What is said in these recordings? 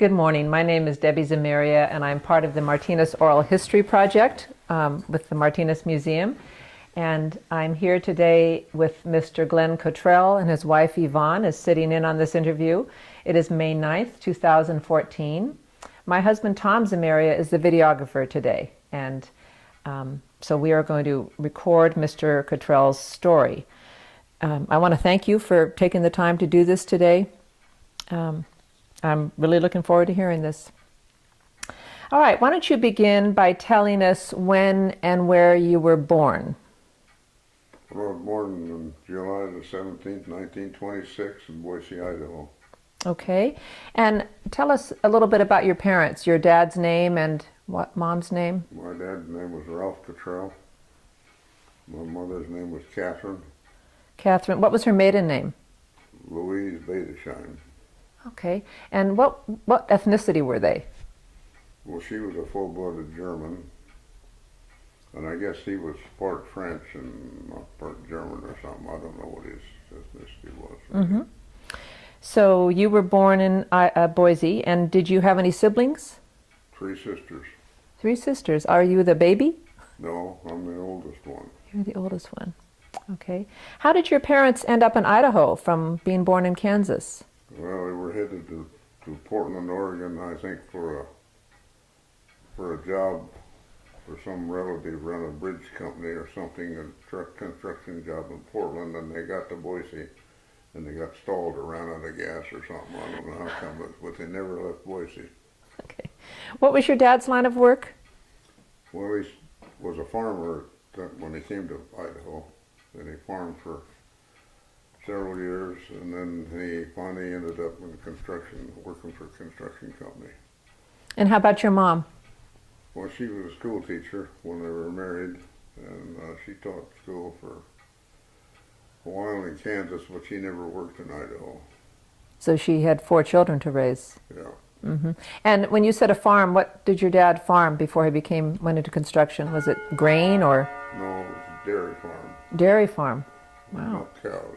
Good morning. My name is Debbie Zamaria, and I'm part of the Martinez Oral History Project with the Martinez Museum. And I'm here today with Mr. Glenn Cottrell, and his wife Yvonne is sitting in on this interview. It is May 9th, 2014. My husband Tom Zamaria is the videographer today, and so we are going to record Mr. Cottrell's story. I want to thank you for taking the time to do this today. I'm really looking forward to hearing this. All right, why don't you begin by telling us when and where you were born? I was born on July the 17th, 1926 in Boise, Idaho. Okay, and tell us a little bit about your parents, your dad's name and what mom's name? My dad's name was Ralph Cottrell. My mother's name was Catherine. Catherine, what was her maiden name? Louise Badesheim. Okay, and what ethnicity were they? Well, she was a full-blooded German, and I guess he was part French and not part German or something. I don't know what his ethnicity was. Mm-hmm. So you were born in Boise, and did you have any siblings? 3 sisters. 3 sisters. Are you the baby? No, I'm the oldest one. You're the oldest one. Okay. How did your parents end up in Idaho from being born in Kansas? Well, they were headed to Portland, Oregon, I think, for a job for some relative run a bridge company or something, a truck construction job in Portland, and they got to Boise, and they got stalled or ran out of gas or something. I don't know how come, but they never left Boise. Okay. What was your dad's line of work? Well, he was a farmer when he came to Idaho, and he farmed for several years, and then he finally ended up in construction, working for a construction company. And how about your mom? Well, she was a school teacher when they were married, and she taught school for a while in Kansas, but she never worked in Idaho. So she had 4 children to raise. Yeah. Mm-hmm. And when you said a farm, what did your dad farm before he went into construction? Was it grain or? No, it was a dairy farm. Dairy farm. Wow. Milk cows,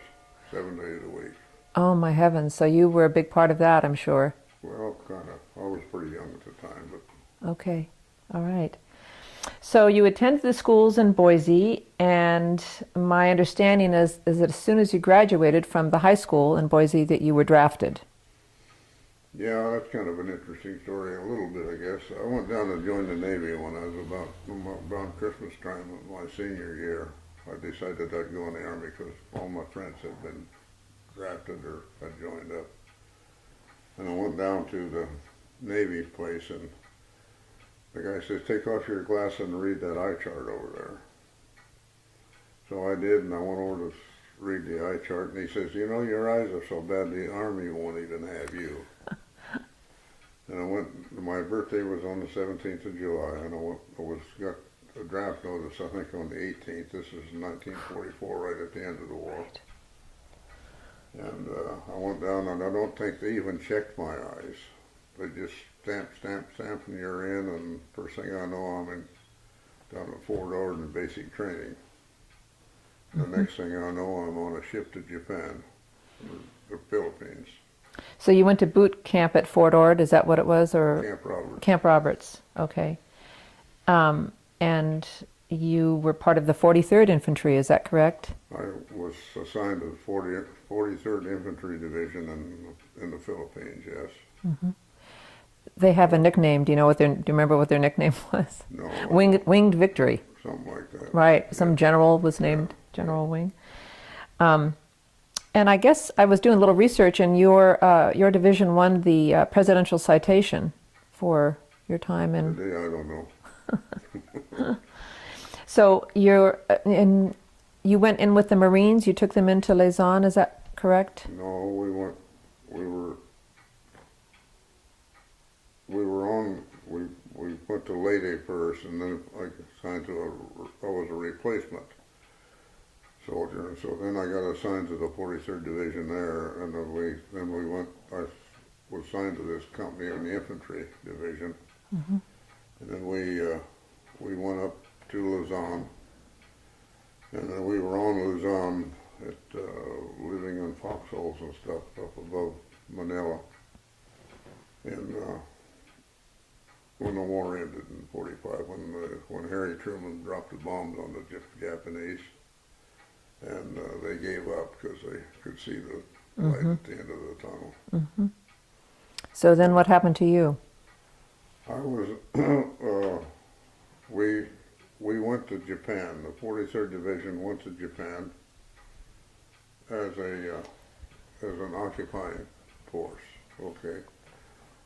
7 days a week. Oh my heavens! So you were a big part of that, I'm sure. Well, kind of. I was pretty young at the time, but. Okay. All right. So you attended the schools in Boise, and my understanding is that as soon as you graduated from the high school in Boise that you were drafted. Yeah, that's kind of an interesting story, a little bit, I guess. I went down to join the Navy when I was about Christmas time of my senior year. I decided I'd go in the Army because all my friends had been drafted or had joined up. And I went down to the Navy place, and the guy says, take off your glasses and read that eye chart over there. So I did, and I went over to read the eye chart, and he says, you know, your eyes are so bad the Army won't even have you. And I went, my birthday was on the 17th of July, and got a draft notice, I think, on the 18th. This is 1944, right at the end of the war. And I went down, and I don't think they even checked my eyes. They just stamp, and you're in, and first thing I know, I'm down at Fort Ord in basic training. The next thing I know, I'm on a ship to Japan, the Philippines. So you went to boot camp at Fort Ord, is that what it was? Or Camp Roberts. Camp Roberts, okay. And you were part of the 43rd Infantry, is that correct? I was assigned to the 43rd Infantry Division in the Philippines, yes. Mm-hmm. They have a nickname. Do you remember what their nickname was? No. Winged Victory. Something like that. Right. Some general was named General Wing. And I guess I was doing a little research, and your division won the Presidential Citation for your time in. Today, I don't know. So you went in with the Marines. You took them into Lausanne. Is that correct? No, we went to Leyte first, and then I assigned I was a replacement soldier, and so then I got assigned to the 43rd Division there, and I was assigned to this company in the Infantry Division, and then we went up to Lausanne, and then we were on Lausanne living in foxholes and stuff up above Manila. And when the war ended in '45, when Harry Truman dropped the bombs on the Japanese, and they gave up because they could see the light at the end of the tunnel. So then what happened to you? I was, we went to Japan. The 43rd Division went to Japan as an occupying force. Okay.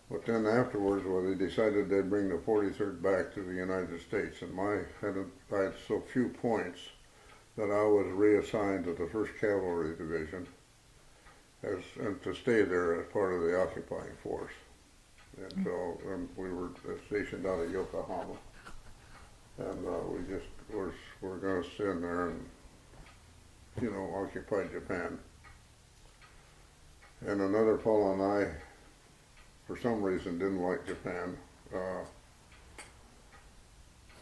But then afterwards, well, they decided they'd bring the 43rd back to the United States, and I had so few points that I was reassigned to the 1st Cavalry Division and to stay there as part of the occupying force. And so we were stationed out of Yokohama, and we just were going to sit in there and, occupy Japan. And another fellow and I, for some reason, didn't like Japan.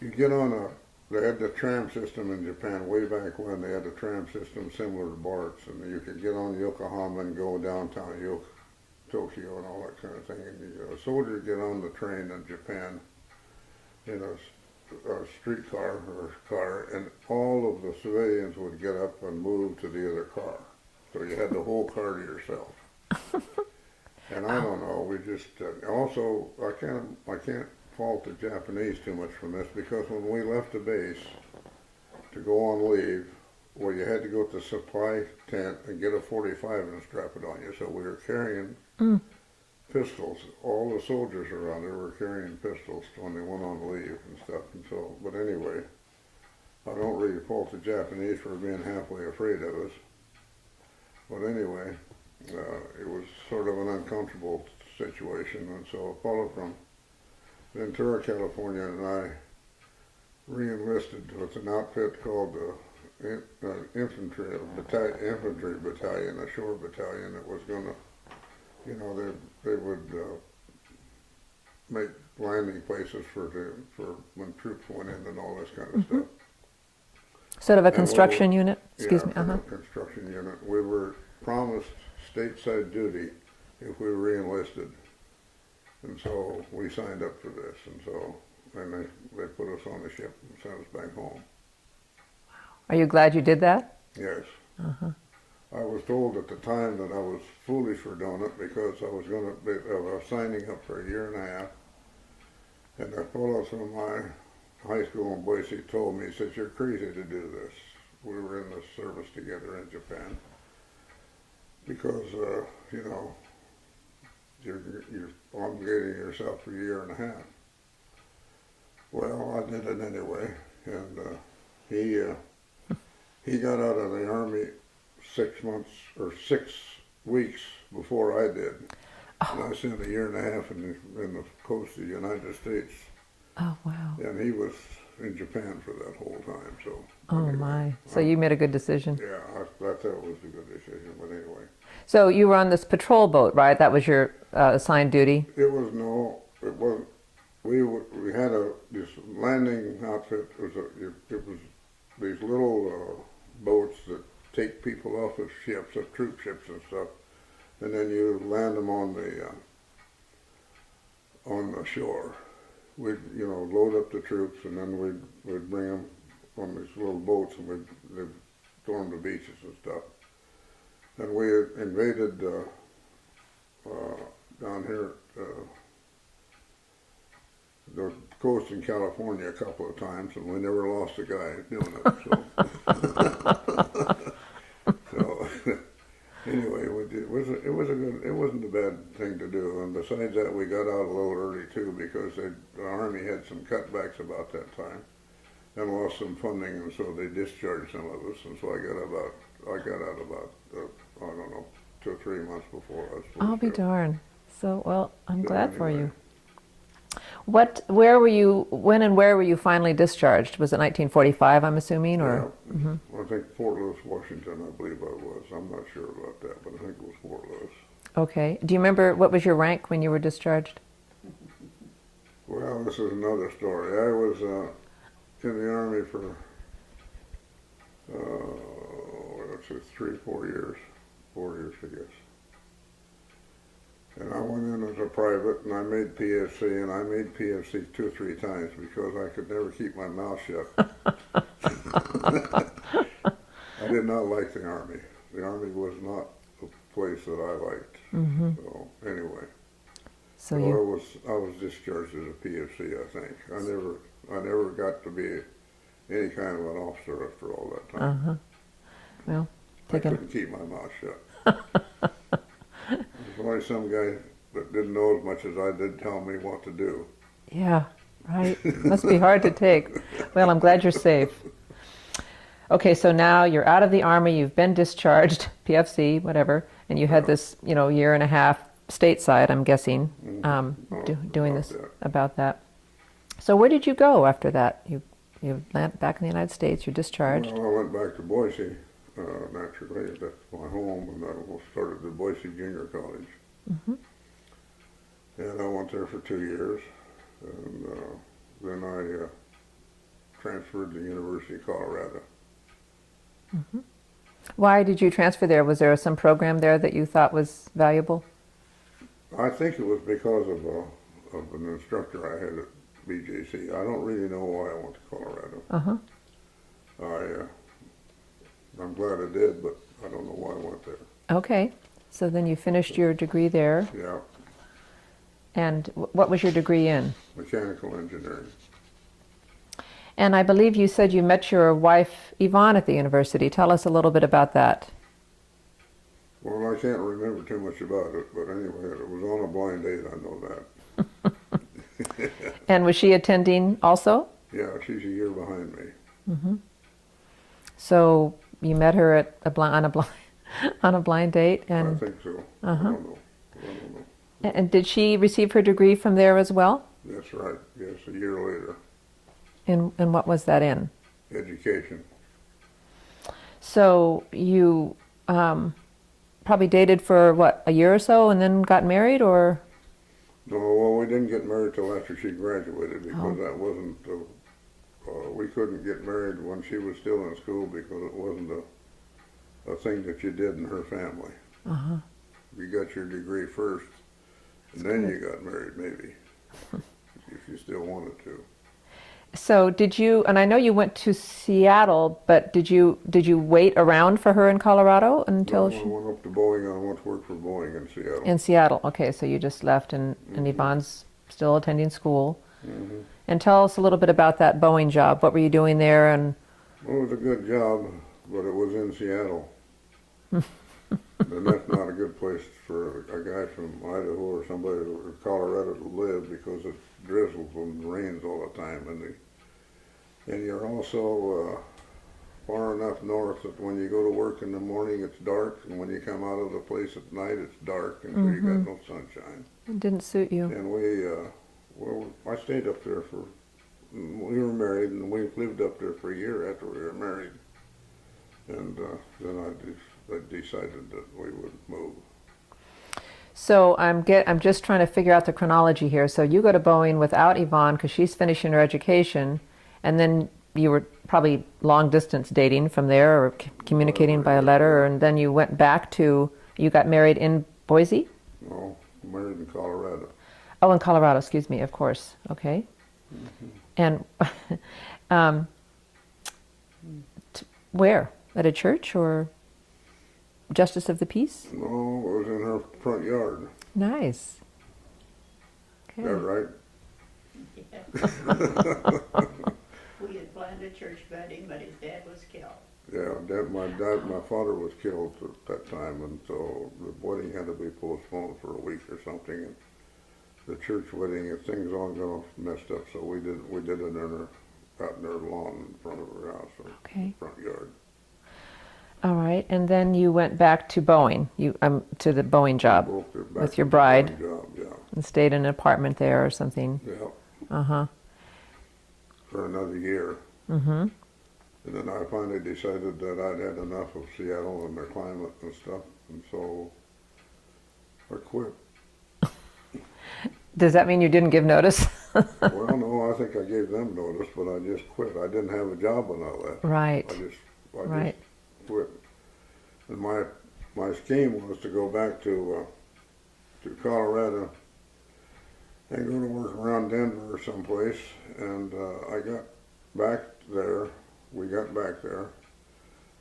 You get on they had the tram system in Japan way back when. They had a tram system similar to BART's, and you could get on Yokohama and go downtown Tokyo and all that kind of thing. And a soldier get on the train in Japan in a streetcar or car, and all of the civilians would get up and move to the other car. So you had the whole car to yourself. And I don't know, we just, also, I can't fault the Japanese too much from this, because when we left the base to go on leave, well, you had to go to the supply tent and get a 45 and strap it on you. So we were carrying pistols. All the soldiers around there were carrying pistols when they went on leave and stuff. And so, but anyway, I don't really fault the Japanese for being halfway afraid of us. But anyway, it was sort of an uncomfortable situation. And so a fellow from Ventura, California, and I re-enlisted with an outfit called the infantry battalion, a shore battalion that was going to, they would make landing places for when troops went in and all this kind of stuff. Sort of a construction unit? Excuse me. A construction unit. We were promised stateside duty if we were re-enlisted. And so we signed up for this, and they put us on the ship and sent us back home. Are you glad you did that? Yes. I was told at the time that I was foolish for doing it because I was signing up for a year and a half. And a fellow from my high school in Boise told me, he said, "You're crazy to do this." We were in the service together in Japan. Because, you're obligating yourself for a year and a half. Well, I did it anyway, and he got out of the Army 6 weeks before I did. And I spent a year and a half in the coast of the United States. Oh, wow. And he was in Japan for that whole time, so. Oh, anyway, my. So you made a good decision. Yeah, I thought it was a good decision, but anyway. So you were on this patrol boat, right? That was your assigned duty? It wasn't. We had this landing outfit. It was these little boats that take people off of ships, of troop ships and stuff, and then you land them on the shore. We'd load up the troops, and then we'd bring them on these little boats, and they'd storm the beaches and stuff. And we invaded down here the coast in California a couple of times, and we never lost a guy doing it. So anyway, it wasn't a bad thing to do. And besides that, we got out a little early too, because the Army had some cutbacks about that time and lost some funding, and so they discharged some of us. And so I got out about I don't know, 2 or 3 months before I was supposed I'll be to. darned. So, well, I'm glad for anyway. you. Where were you, when and where were you finally discharged? Was it 1945, I'm assuming, or? Yeah, I think Fort Lewis, Washington, I believe I was. I'm not sure about that, but I think it was Fort Lewis. Okay. Do you remember what was your rank when you were discharged? Well, this is another story. I was in the Army for, let's see, 3 or 4 years. 4 years, I guess. And I went in as a private, and I made PFC, and I made PFC 2 or 3 times because I could never keep my mouth shut. I did not like the Army. The Army was not a place that I liked. Mm-hmm. So anyway, So so you, I was discharged as a PFC. I think I never got to be any kind of an officer after all that time. uh-huh. Well, I taking, couldn't keep my mouth shut. There's only some guy that didn't know as much as I did tell me what to do. yeah, right. Must be hard to take. Well, I'm glad you're safe. Okay, so now you're out of the Army, you've been discharged, PFC, whatever, and you had this, year and a half stateside, I'm guessing, doing about this that. about that. So where did you go after that? You landed back in the United States, you're discharged. Well, I went back to Boise, naturally. That's my home, and I started at Boise Junior College. Mm-hmm. And I went there for 2 years, and then I transferred to the University of Colorado. Mm-hmm. Why did you transfer there? Was there some program there that you thought was valuable? I think it was because of an instructor I had at BJC. I don't really know why I went to Colorado. Uh-huh. I'm glad I did, but I don't know why I went there. Okay, so then you finished your degree there, Yeah, and what was your degree in? mechanical engineering. And I believe you said you met your wife, Yvonne, at the university. Tell us a little bit about that. Well, I can't remember too much about it, but anyway, it was on a blind date, I know that. And was she attending also? Yeah, she's a year behind me. Mm-hmm. So you met her at on a blind date, I and think so. Uh-huh. I don't know. and did she receive her degree from there as well? That's right. Yes, a year later. And what was that in? Education. So you probably dated for what, a year or so, and then got married, or? No, well, we didn't get married till after she graduated because Oh. that wasn't, we couldn't get married when she was still in school because it wasn't a thing that you did in her family. Uh-huh. You got your degree first, and then you got married, maybe, if you still wanted to. So did you, and I know you went to Seattle, but did you wait around for her in Colorado until Well, I went up to Boeing. I went to work for Boeing in Seattle. in Seattle? Okay, so you just left, and Yvonne's still attending school. Mm-hmm. And tell us a little bit about that Boeing job. What were you doing there? And Well, it was a good job, but it was in Seattle. And that's not a good place for a guy from Idaho or somebody from Colorado to live because it drizzles and rains all the time. And you're also far enough north that when you go to work in the morning it's dark, and when you come out of the place at night it's dark, and so you got no sunshine. it didn't suit you. And I stayed up there we were married, and we lived up there for a year after we were married. And then I decided that we would move. So I'm just trying to figure out the chronology here. So you go to Boeing without Yvonne because she's finishing her education, and then you were probably long distance dating from there, or communicating by a letter, and then you went back to, you got married in Boise? No, married in Colorado. Oh, in Colorado, excuse me, of course. Okay. And where? At a church or Justice of the Peace? No, it was in her front yard. Nice. Is that right? We had planned a church wedding, but his dad was killed. Yeah, my father was killed at that time, and so the wedding had to be postponed for a week or something. And the church wedding, things all got messed up, so we did it out in their lawn in front of her house, or Okay. front yard. All right, and then you went back to Boeing, to the Boeing job, Both are back with your to the bride. Boeing job, yeah, and stayed in an apartment there or something. yeah, Uh-huh. for another year. Mm-hmm. And then I finally decided that I'd had enough of Seattle and the climate and stuff, and so I quit. Does that mean you didn't give notice? Well, no, I think I gave them notice, but I just quit. I didn't have a job when I left. Right. I just Right. quit. And my scheme was to go back to to Colorado and go to work around Denver or someplace. And I got back there, we got back there,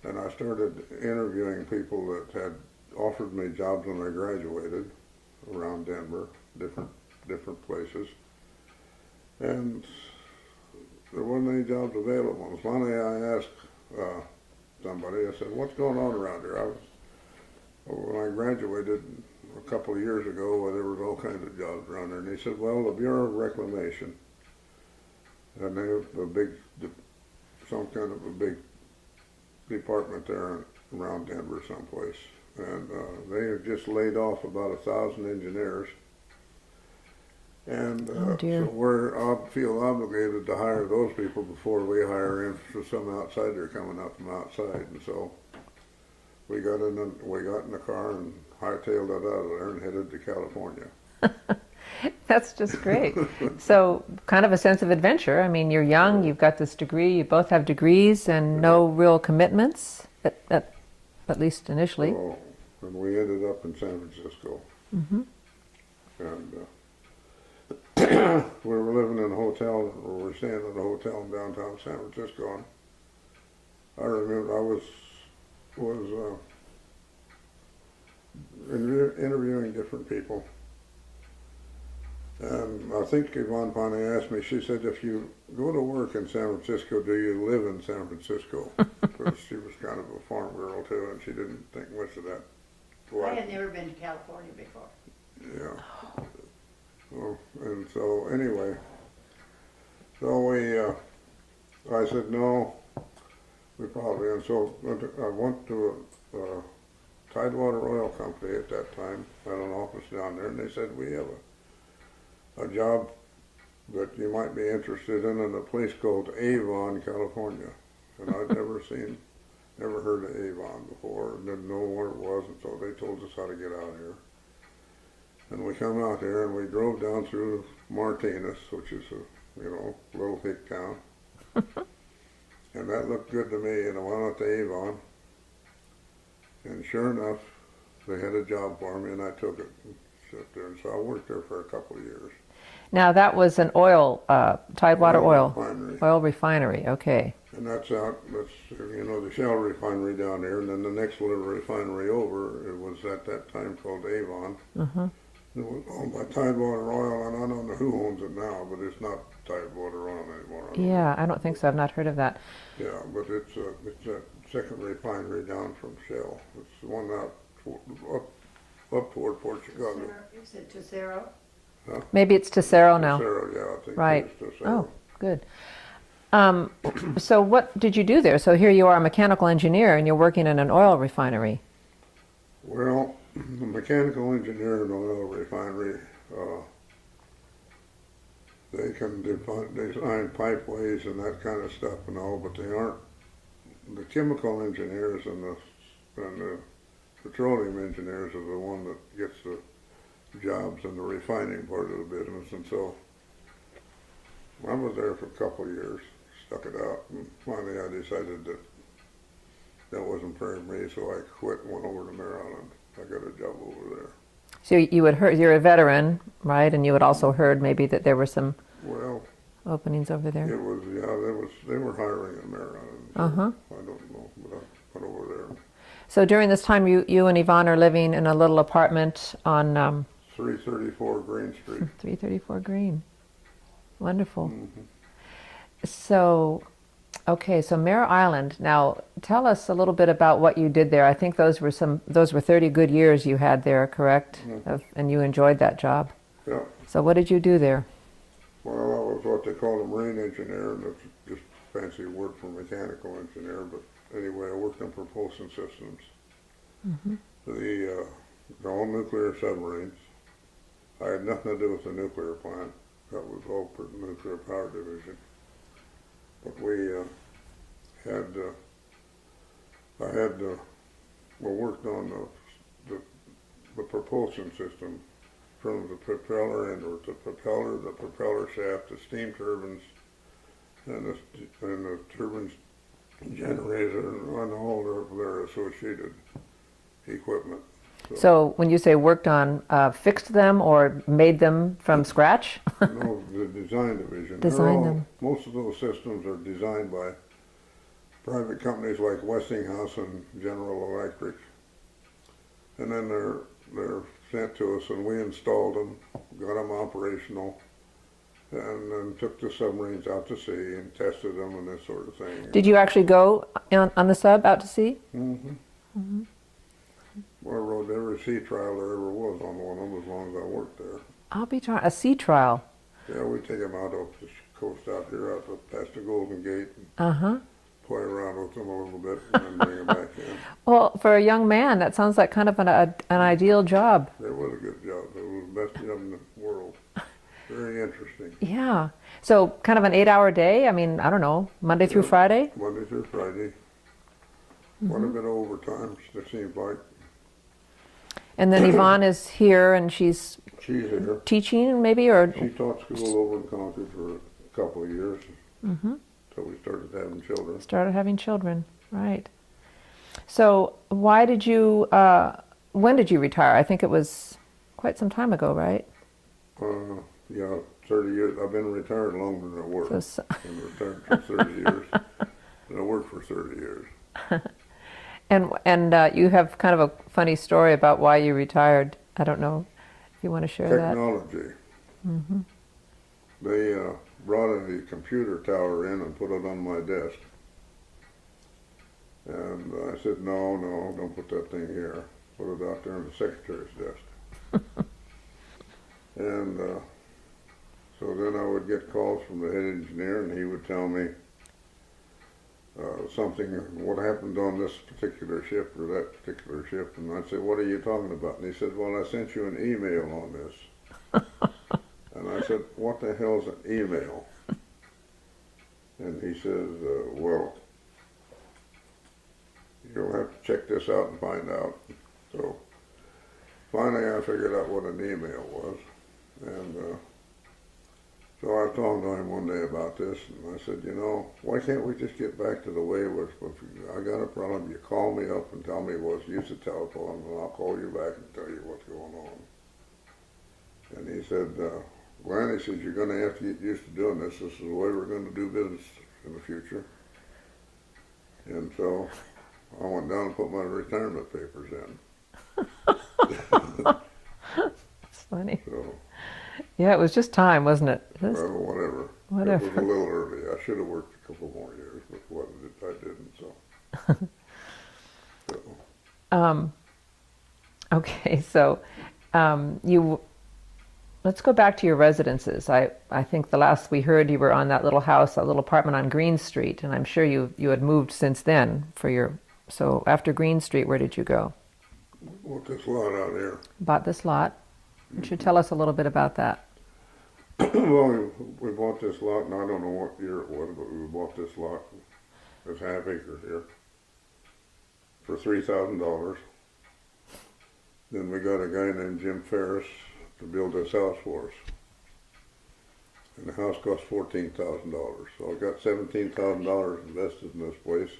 and I started interviewing people that had offered me jobs when I graduated around Denver, different places. And there wasn't any jobs available. And finally I asked somebody, I said, what's going on around here? When I graduated a couple of years ago, there was all kinds of jobs around there. And he said, well, the Bureau of Reclamation, and they have some kind of a big department there around Denver someplace. And they have just laid off about 1,000 engineers. And Oh, dear. so I feel obligated to hire those people before we hire in for some outsider coming up from outside. And so we got in the car and hightailed it out of there and headed to California. That's just great. So kind of a sense of adventure. I mean, you're young, you've got this degree, you both have degrees and no real commitments, at least initially. So, and we ended up in San Francisco. Mm-hmm. And we were living in a hotel, or we were staying in a hotel in downtown San Francisco. And I remember I was interviewing different people. And I think Yvonne finally asked me, she said, if you go to work in San Francisco, do you live in San Francisco? Because she was kind of a farm girl too, and she didn't think much of that. I had never been to California before. Yeah. Well, and so anyway, so I said no, we probably, and so I went to a Tidewater Oil Company at that time, had an office down there, and they said, we have a job that you might be interested in a place called Avon, California. And I'd never heard of Avon before, and didn't know what it was, and so they told us how to get out here. And we come out there and we drove down through Martinez, which is a, little hick town. And that looked good to me, and I went out to Avon. And sure enough, they had a job for me, and I took it and sat there. And so I worked there for a couple of years. Now that was an oil, Tidewater oil refinery. oil refinery. Okay. And that's the Shell refinery down there, and then the next little refinery over, it was at that time called Avon. Mm-hmm. It was owned by Tidewater Oil, and I don't know who owns it now, but it's not Tidewater Oil anymore. Yeah, I don't think so. I've not heard of that. Yeah, but it's that second refinery down from Shell. It's the one out up toward Port Chicago. Is it Tesoro? Huh? Maybe it's Tesoro now. Tesoro, yeah, I think Right. it's Tesoro. Oh, good. So what did you do there? So here you are, a mechanical engineer, and you're working in an oil refinery. Well, the mechanical engineer in an oil refinery, they can design pipeways and that kind of stuff and all, but they aren't. The chemical engineers and the petroleum engineers are the one that gets the jobs in the refining part of the business. And so I was there for a couple of years, stuck it out, and finally I decided that wasn't for me, so I quit and went over to Maryland. I got a job over there. So you had heard, you're a veteran, right? And you had also heard maybe that there were some Well, openings over there. it was, they were hiring in Maryland. So Uh-huh. I don't know, but I went over there. So during this time, you and Yvonne are living in a little apartment on 334 Green Street. 334 Green. Wonderful. Mhm. So, okay, so Mare Island. Now, tell us a little bit about what you did there. I think those were 30 good years you had there, correct? Mhm. And you enjoyed that job. Yeah. So what did you do there? Well, I was what they call a marine engineer, and that's just a fancy word for mechanical engineer. But anyway, I worked on propulsion systems. Mm-hmm. The all nuclear submarines. I had nothing to do with the nuclear plant. That was all for the nuclear power division. But we worked on the propulsion system from the propeller end, or the propeller shaft, the steam turbines, and the turbines generator, and all of their associated equipment. So when you say worked on, fixed them or made them from scratch? No, the design division. Design them. Most of those systems are designed by private companies like Westinghouse and General Electric. And then they're sent to us and we installed them, got them operational, and then took the submarines out to sea and tested them and this sort of thing. Did you actually go on the sub out to sea? Mm-hmm. Well, I rode every sea trial there ever was on one of them as long as I worked there. I'll be trying a sea trial. Yeah, we take them out off the coast out here, out past the Golden Gate, and Uh-huh. play around with them a little bit, and then bring them back in. Well, for a young man, that sounds like kind of an ideal job. It was a good job. It was the best job in the world. Very interesting. Yeah. So kind of an 8-hour day? I mean, I don't know, Monday through Yeah. Friday? Monday through Friday. Quite a bit of overtime, it seems like. And then Yvonne is here and she's She's here. teaching maybe, or She taught school over in Concord for a couple of years until we started having children. started having children, right? So why did you, when did you retire? I think it was quite some time ago, right? Yeah, 30 years. I've been retired longer than I worked. So, I've been retired for 30 years. And I worked for 30 years. and you have kind of a funny story about why you retired. I don't know if you want to share that. Technology. They brought a computer tower in and put it on my desk. And I said, no, don't put that thing here. Put it out there on the secretary's desk. And so then I would get calls from the head engineer and he would tell me something, what happened on this particular ship or that particular ship. And I'd say, what are you talking about? And he said, well, I sent you an email on this. And I said, what the hell's an email? And he says, well, you'll have to check this out and find out. So finally I figured out what an email was. And so I talked to him one day about this, and I said, you know, why can't we just get back to the way it was? If I got a problem, you call me up and tell me what's, use the telephone, and I'll call you back and tell you what's going on. And he said, Glenn, he says, you're going to have to get used to doing this. This is the way we're going to do business in the future. And so I went down and put my retirement papers in. It's funny. So, Yeah, it was just time, wasn't it? well, whatever. Whatever. It was a little early. I should have worked a couple more years, but I didn't, so. So, Okay, so let's go back to your residences. I think the last we heard you were on that little house, that little apartment on Green Street, and I'm sure you had moved since then for your, so after Green Street, where did you go? Look this lot out here. Bought this lot. You should tell us a little bit about that. Well, we bought this lot, and I don't know what year it was, but we bought this lot, this half acre here, for $3,000. Then we got a guy named Jim Ferris to build this house for us. And the house cost $14,000. So I got $17,000 invested in this place,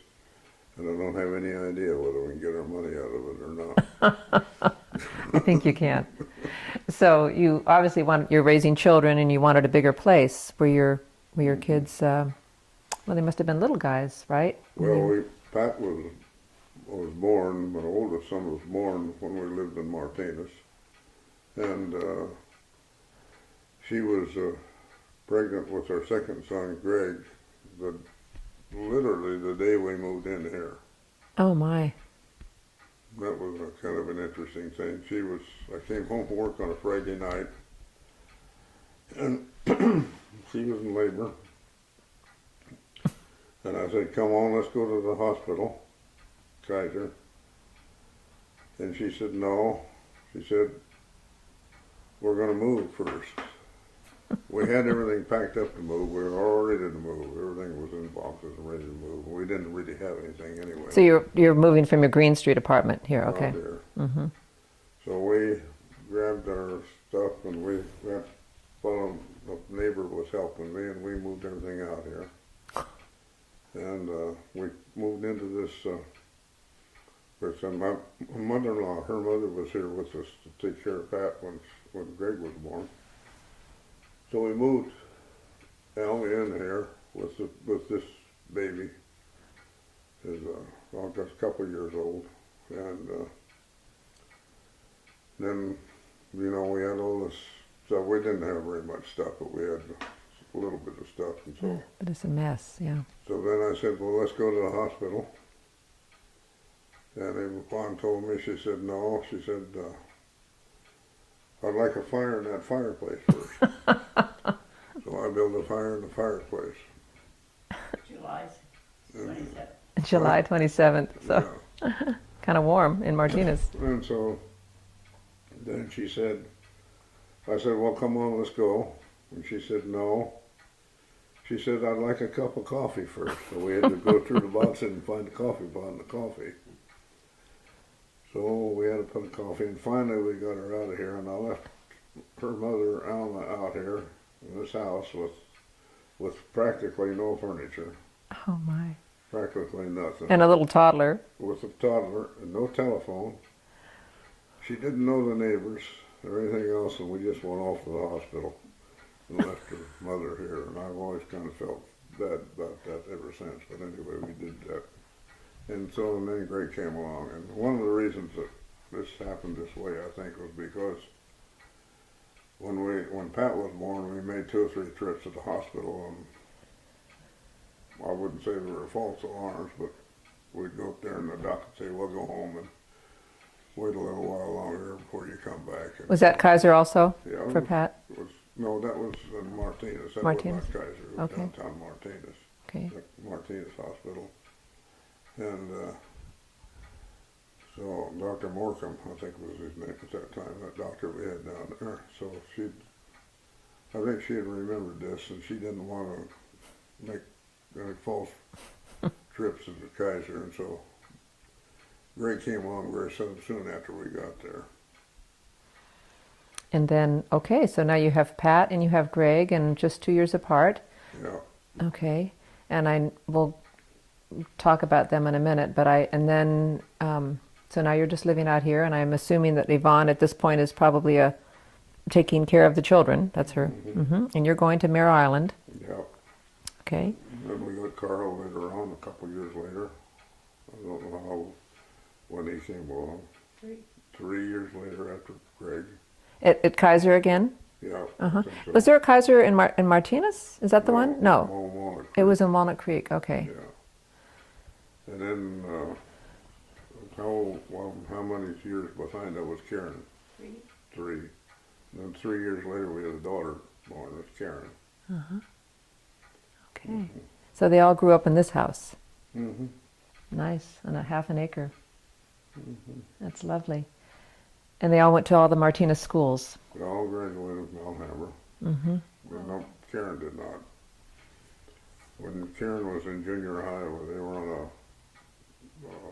and I don't have any idea whether we can get our money out of it or not. I think you can. So you obviously you're raising children, and you wanted a bigger place. Were your kids? Well, they must have been little guys, right? Well, Pat was born, my oldest son was born when we lived in Martinez. And she was pregnant with our second son, Greg, literally the day we moved in here. Oh my. That was a kind of an interesting thing. I came home from work on a Friday night, and she was in labor. And I said, come on, let's go to the hospital, Kaiser. And she said, no. She said, we're going to move first. We had everything packed up to move. We were all ready to move. Everything was in boxes and ready to move. We didn't really have anything anyway. So you're moving from your Green Street apartment here, okay? Out there. So we grabbed our stuff and we went, found a neighbor was helping me, and we moved everything out here. And we moved into this But so my mother-in-law, her mother was here with us to take care of Pat when Greg was born. So we moved Allie in here with this baby. Is well, just a couple of years old, and then we had all this stuff. We didn't have very much stuff, but we had a little bit of stuff, and so. Yeah, but it's a mess, yeah. So then I said, well, let's go to the hospital. And Yvonne told me, she said, no. She said, I'd like a fire in that fireplace first. So I built a fire in the fireplace. July 27th. July 27th, so Yeah. kind of warm in Martinez. And so then she said, I said, well, come on, let's go. And she said, no. She said, I'd like a cup of coffee first. So we had to go through the box and find the coffee pot and the coffee. So we had to put the coffee, and finally we got her out of here, and I left her mother, Alma, out here in this house with practically no furniture, Oh my. practically nothing. And a little toddler. With a toddler and no telephone. She didn't know the neighbors or anything else, and we just went off to the hospital and left her mother here. And I've always kind of felt bad about that ever since. But anyway, we did that. And so then Greg came along. And one of the reasons that this happened this way, I think, was because when Pat was born, we made 2 or 3 trips to the hospital, and I wouldn't say they were false alarms, but we'd go up there and the doctor would say, we'll go home and wait a little while longer before you come back. And Was that Kaiser also yeah, for Pat? no, that was in Martinez. That Martinez. was not Kaiser. It was Okay. downtown Martinez. Okay. The Martinez Hospital. And so Dr. Morcom, I think was his name at that time, that doctor we had down there. So I think she had remembered this, and she didn't want to make any false trips to the Kaiser. And so Greg came along very soon after we got there. And then, okay, so now you have Pat and you have Greg, and just 2 years apart. Yeah. Okay. And I will talk about them in a minute, but so now you're just living out here, and I'm assuming that Yvonne at this point is probably taking care of the children. That's her. Mm-hmm. And you're going to Mare Island. Yeah. Okay. Then we got Carl later on, a couple years later. I don't know when he came along. 3 years later after Greg. At Kaiser again? Yeah. Uh-huh. I think so. Was there a Kaiser in Martinez? Is that the one? No. Walnut It Creek. was in Walnut Creek. Okay. Yeah. And then how many years behind that was Karen? 3. 3. And then 3 years later we had a daughter born with Karen. Okay. So they all grew up in this house. Mm-hmm. Nice. On a half an acre. That's lovely. And they all went to all the Martinez schools. They all graduated from Alhambra. Mm-hmm. But no, Karen did not. When Karen was in junior high, they were on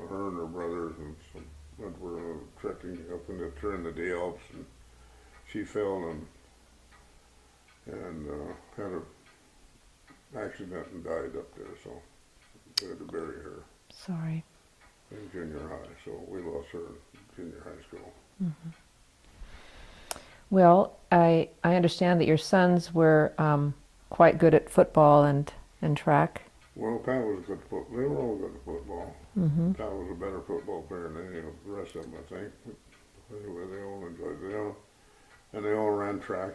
her and her brothers and some that were trekking up in the Trinity Alps, and she fell and had an accident and died up there, so we had to bury her Sorry. in junior high. So we lost her in junior high school. Well, I understand that your sons were quite good at football and track. Well, Pat was good at football. They were all good at football. Mm-hmm. Pat was a better football player than any of the rest of them, I think. But anyway, they all enjoyed it. And they all ran track.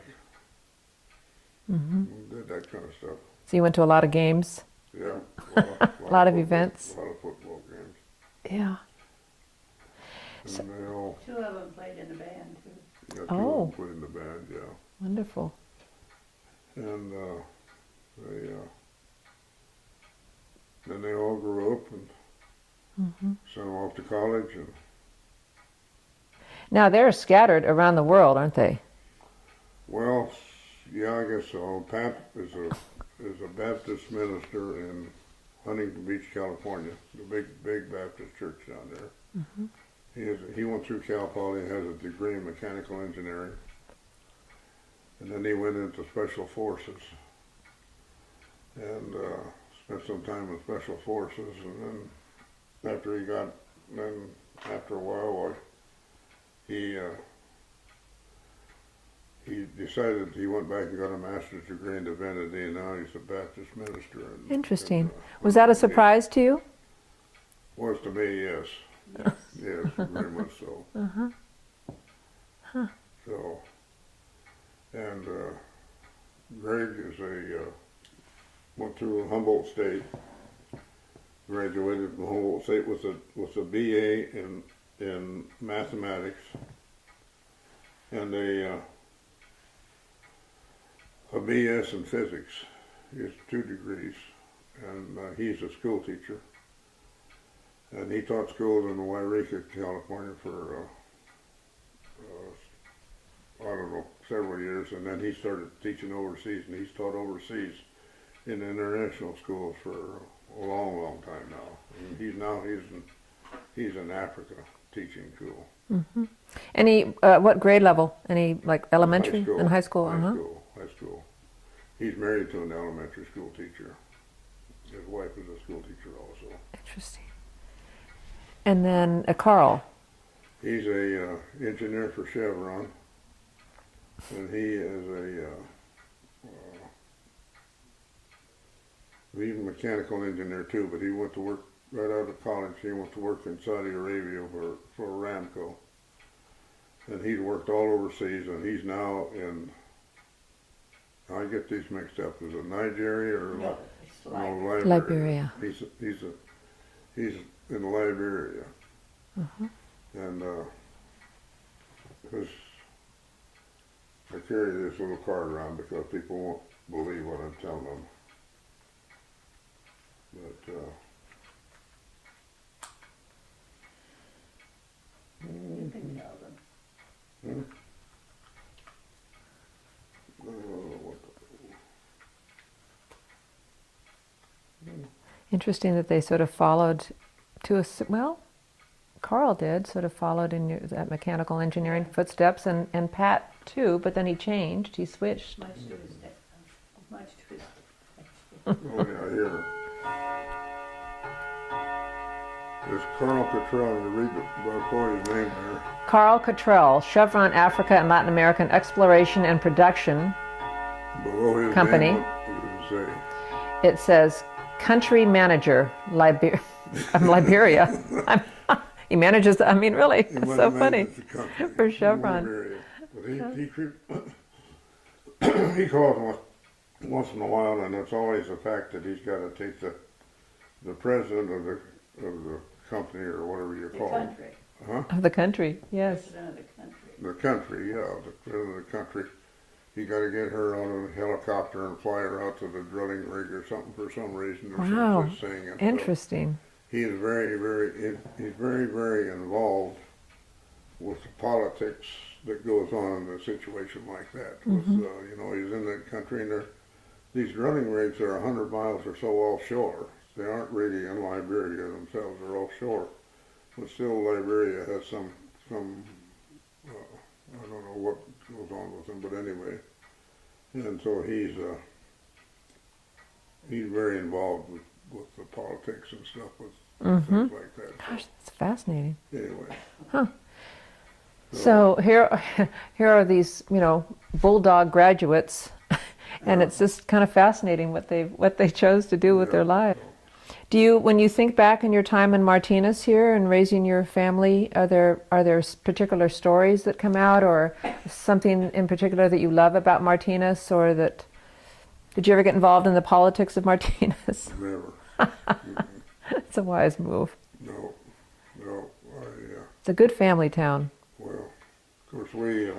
Mm-hmm. Did that kind of stuff. So you went to a lot of games? Yeah. A lot of events? A lot of football games. Yeah. And they all, 2 of them played in the band, too. yeah, 2 Oh. of them played in the band, yeah. Wonderful. And then they all grew up and sent them off to college. And Now they're scattered around the world, aren't they? well, yeah, I guess so. Pat is a Baptist minister in Huntington Beach, California, the big Baptist church down there. He went through Cal Poly and has a degree in mechanical engineering, and then he went into special forces and spent some time in special forces, and then after he got then after a while, he decided he went back and got a master's degree in divinity, and now he's a Baptist minister. Interesting. Was that a surprise to you? Was to me, yes. Yes. Yes, very much so. So, and Greg went through Humboldt State, graduated from Humboldt State with a BA in mathematics and a BS in physics. He has 2 degrees, and he's a school teacher. And he taught schools in Wairika, California for, I don't know, several years. And then he started teaching overseas, and he's taught overseas in international schools for a long, long time now. And he's in Africa teaching school. Mm-hmm. Any, what grade level? Any, like elementary High school. and high school? High school. He's married to an elementary school teacher. His wife is a school teacher also. Interesting. And then Carl. He's a engineer for Chevron, and he is he's a mechanical engineer too. But he went to work right out of college. He went to work in Saudi Arabia for Aramco, and he's worked all overseas. And he's now in. I get these mixed up. Is it Nigeria or No, it's Liberia? Liberia. He's in Liberia, and I carry this little card around because people won't believe what I'm telling them. But You can tell them. Interesting that they sort of followed well, Carl did, sort of followed in that mechanical engineering footsteps, and Pat too, but then he changed, he switched. Much to his death. Much to his oh yeah, here. There's Colonel Cottrell. You read the boy's name there. Carl Cottrell, Chevron Africa and Latin American Exploration and Production Below his Company. name, what does it say? It says Country Manager, Liberia. He manages, really, He it's so funny. manages the country For in Chevron. Liberia. But he calls once in a while, and it's always the fact that he's got to take the president of the company, or whatever you The call it. country. Huh? Of the country, yes. President of the country. The country, yeah, the president of the country. You got to get her on a helicopter and fly her out to the drilling rig or something for some reason. Or Wow, some such thing. And so interesting. he is he's very, very involved with the politics that goes on in a situation like that. With, he's in that country, and these drilling rigs are 100 miles or so offshore. They aren't really in Liberia themselves; they're offshore. But still, Liberia has some I don't know what goes on with him, but anyway. And so he's very involved with the politics and stuff, with things like that. Gosh, that's fascinating. Anyway. Huh. So here are these, bulldog graduates, and it's just kind of fascinating what they chose to do with their lives. Do you, when you think back in your time in Martinez here and raising your family, are there particular stories that come out, or something in particular that you love about Martinez, or that did you ever get involved in the politics of Martinez? Never. It's a wise move. No. It's a good family town. Well, of course, we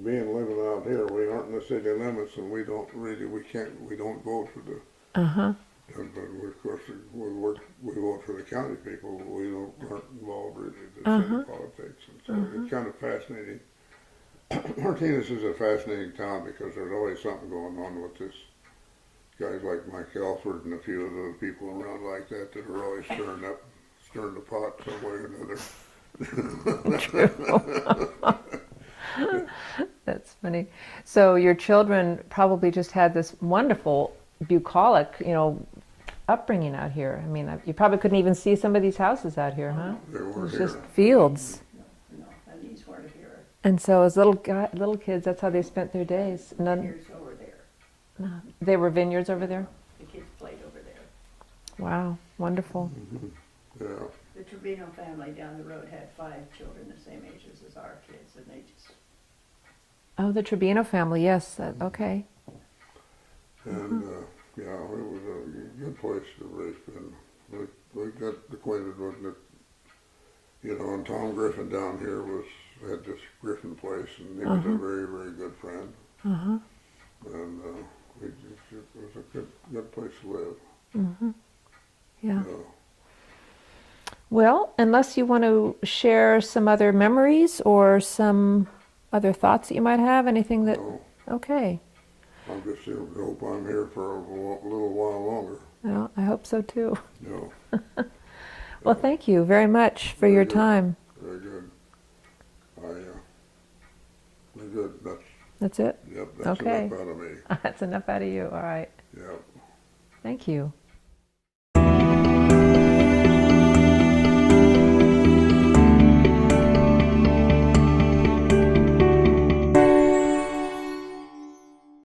being living out here, we aren't in the city limits, and we don't vote for the. But we, of course, we vote for the county people, but we aren't involved really in the city politics. And so it's kind of fascinating. Martinez is a fascinating town because there's always something going on with this. Guys like Mike Elford and a few of those people around like that are always stirring the pot some way or another. That's funny. So your children probably just had this wonderful, bucolic, upbringing out here. I mean, you probably couldn't even see some of these houses out here, huh? They It were was here. just fields. No, and these weren't here. And so as little kids, that's how they spent their days. Here's over there. They were vineyards over there? The kids played over there. Wow, wonderful. Yeah, The Trevino family down the road had 5 children the same ages as our kids, and they just, Oh, the Trevino family, yes, okay. and yeah, it was a good place to raise. And we got acquainted with it, you know. And Tom Griffin down here had this Griffin place, and he was a very, very good friend. Uh-huh. And it was a good place to live. Yeah. So, Well, unless you want to share some other memories or some other thoughts that you might have, anything that... no, Okay. I just hope I'm here for a little while longer. Well, I hope so too. You know, Well, thank you very much for your Very good. time. very good. Very good. That's it? That's Okay. enough out of me. That's enough out of you. All right. Yep. Thank you.